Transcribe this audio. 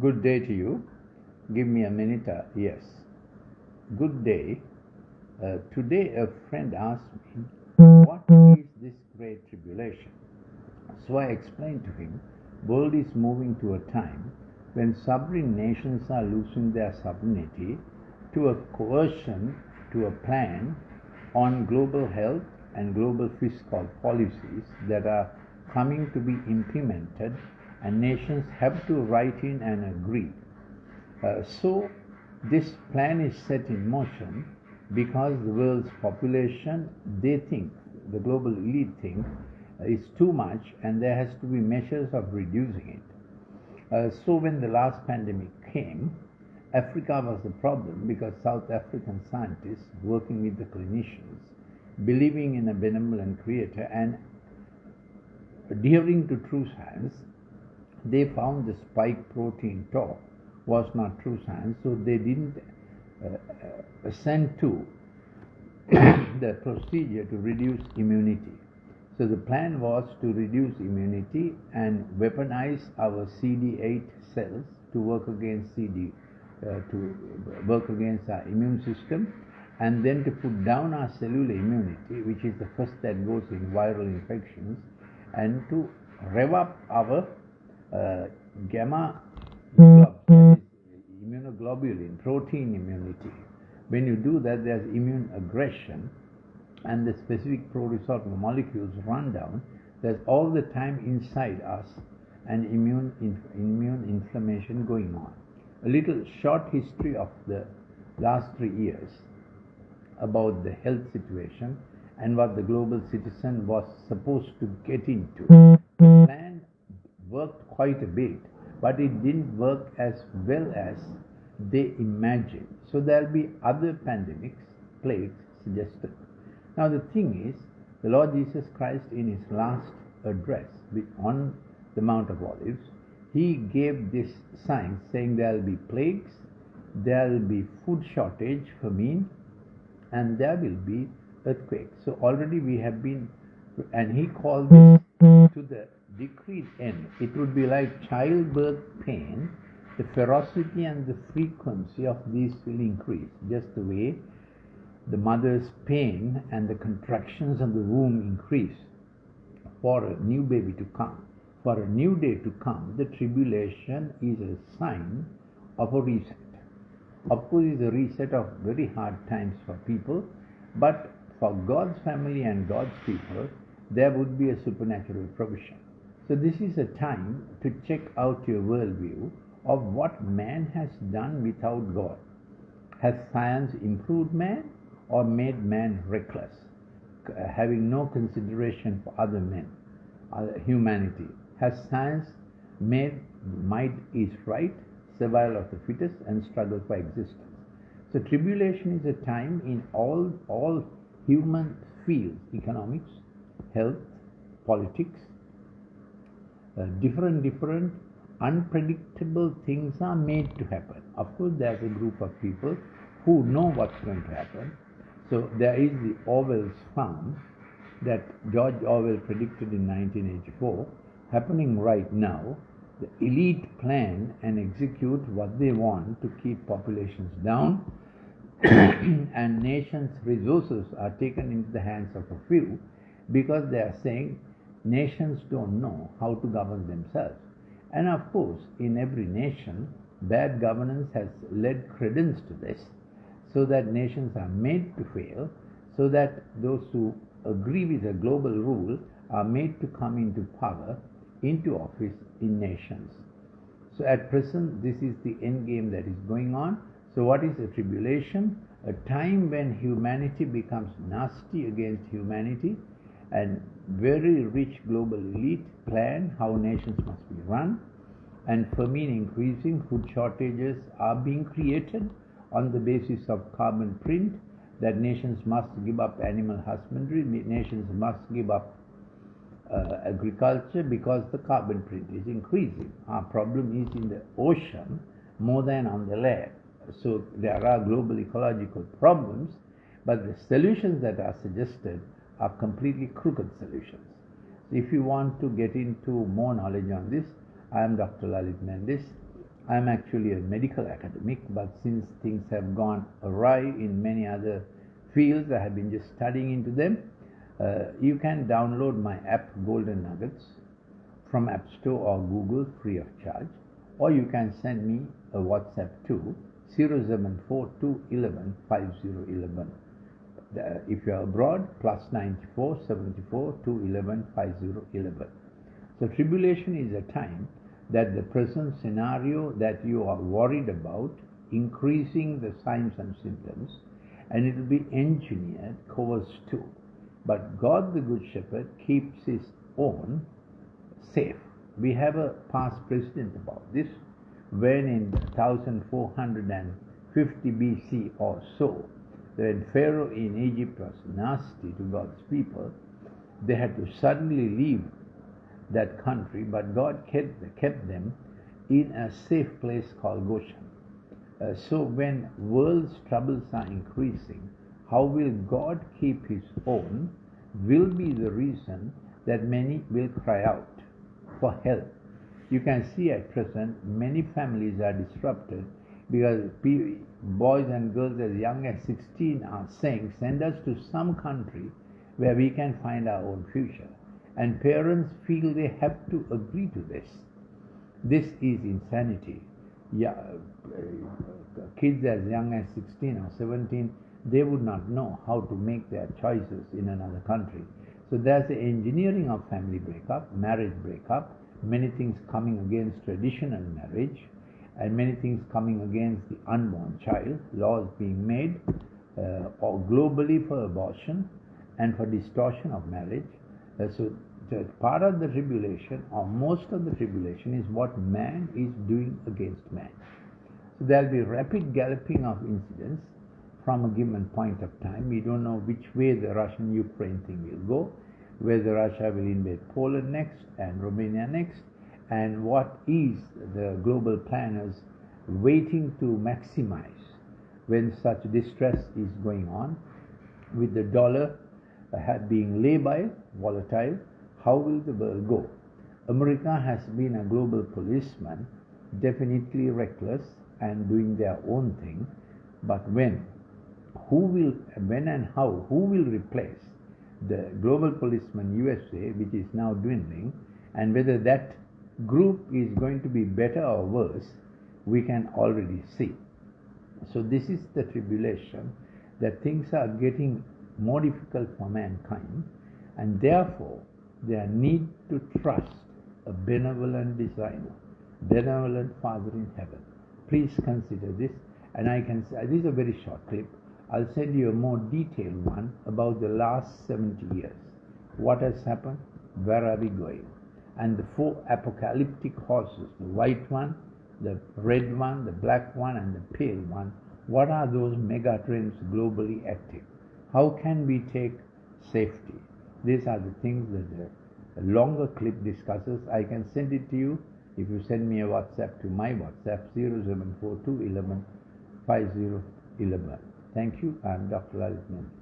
Good day to you. Give me a minute. Yes. Good day. Today a friend asked me, what is this great tribulation? So I explained to him, world is moving to a time when sovereign nations are losing their sovereignty to a coercion, to a plan on global health and global fiscal policies that are coming to be implemented, and nations have to write in and agree. So this plan is set in motion because the world's population, they think, the global elite think, is too much, and there has to be measures of reducing it. So when the last pandemic came, Africa was the problem because South African scientists working with the clinicians, believing in a benevolent creator and adhering to true science, they found the spike protein talk was not true science, so they didn't assent to the procedure to reduce immunity. So the plan was to reduce immunity and weaponize our CD8 cells to work against our immune system, and then to put down our cellular immunity, which is the first that goes in viral infections, and to rev up our gamma globs, that is immunoglobulin, protein immunity. When you do that, there's immune aggression, and the specific pro-resorptive molecules run down. There's all the time inside us an immune inflammation going on. A little short history of the last 3 years about the health situation and what the global citizen was supposed to get into. The plan worked quite a bit, but it didn't work as well as they imagined. So there'll be other pandemics, plagues suggested. Now the thing is, the Lord Jesus Christ in his last address on the Mount of Olives, he gave this sign saying there will be plagues, there will be food shortage, famine, and there will be earthquakes. So already we have been, and he called this to the decreed end. It would be like childbirth pain. The ferocity and the frequency of these will increase, just the way the mother's pain and the contractions of the womb increase for a new baby to come, for a new day to come. The tribulation is a sign of a reset. Of course, it's a reset of very hard times for people, but for God's family and God's people, there would be a supernatural provision. So this is a time to check out your worldview of what man has done without God. Has science improved man or made man reckless, having no consideration for other men, humanity? Has science made might is right, survival of the fittest, and struggle for existence? So tribulation is a time in all human fields, economics, health, politics, different unpredictable things are made to happen. Of course, there's a group of people who know what's going to happen. So there is the Orwell's farm that George Orwell predicted in 1984 happening right now. The elite plan and execute what they want to keep populations down and nations' resources are taken into the hands of a few because they are saying nations don't know how to govern themselves. And of course, in every nation, bad governance has led credence to this, so that nations are made to fail, so that those who agree with a global rule are made to come into power, into office in nations. So at present, this is the end game that is going on. So what is a tribulation? A time when humanity becomes nasty against humanity, and very rich global elite plan how nations must be run, and famine increasing, food shortages are being created on the basis of carbon print, that nations must give up animal husbandry, nations must give up agriculture because the carbon print is increasing. Our problem is in the ocean more than on the land. So there are global ecological problems, but the solutions that are suggested are completely crooked solutions. If you want to get into more knowledge on this, I am Dr. Lalith Mendis. I'm actually a medical academic, but since things have gone awry in many other fields, I have been just studying into them. You can download my app Golden Nuggets from App Store or Google free of charge, or you can send me a WhatsApp to 074-211-5011. If you are abroad, +94-74-211-5011. So tribulation is a time that the present scenario that you are worried about, increasing the signs and symptoms, and it will be engineered, caused to. But God the Good Shepherd keeps his own safe. We have a past precedent about this, when in 1450 BC or so, when Pharaoh in Egypt was nasty to God's people, they had to suddenly leave that country, but God kept them in a safe place called Goshen. So when world's troubles are increasing, how will God keep his own will be the reason that many will cry out for help. You can see at present many families are disrupted because boys and girls as young as 16 are saying, send us to some country where we can find our own future. And parents feel they have to agree to this. This is insanity. Kids as young as 16 or 17, they would not know how to make their choices in another country. So there's the engineering of family breakup, marriage breakup, many things coming against traditional marriage, and many things coming against the unborn child, laws being made or globally for abortion and for distortion of marriage. So part of the tribulation, or most of the tribulation, is what man is doing against man. So there will be rapid galloping of incidents from a given point of time. We don't know which way the Russian-Ukraine thing will go, whether Russia will invade Poland next and Romania next, and what is the global planners waiting to maximize when such distress is going on, with the dollar being labile, volatile. How will the world go? America has been a global policeman, definitely reckless and doing their own thing. But when and how, who will replace the global policeman USA, which is now dwindling, and whether that group is going to be better or worse, we can already see. So this is the tribulation, that things are getting more difficult for mankind, and therefore there need to trust a benevolent designer, benevolent Father in heaven. Please consider this, and this is a very short clip. I'll send you a more detailed one about the last 70 years. What has happened? Where are we going? And the four apocalyptic horses, the white one, the red one, the black one, and the pale one. What are those mega trends globally active? How can we take safety? These are the things that the longer clip discusses. I can send it to you if you send me a WhatsApp to my WhatsApp 074 211 5011. Thank you. I am Dr. Lalith Mendis.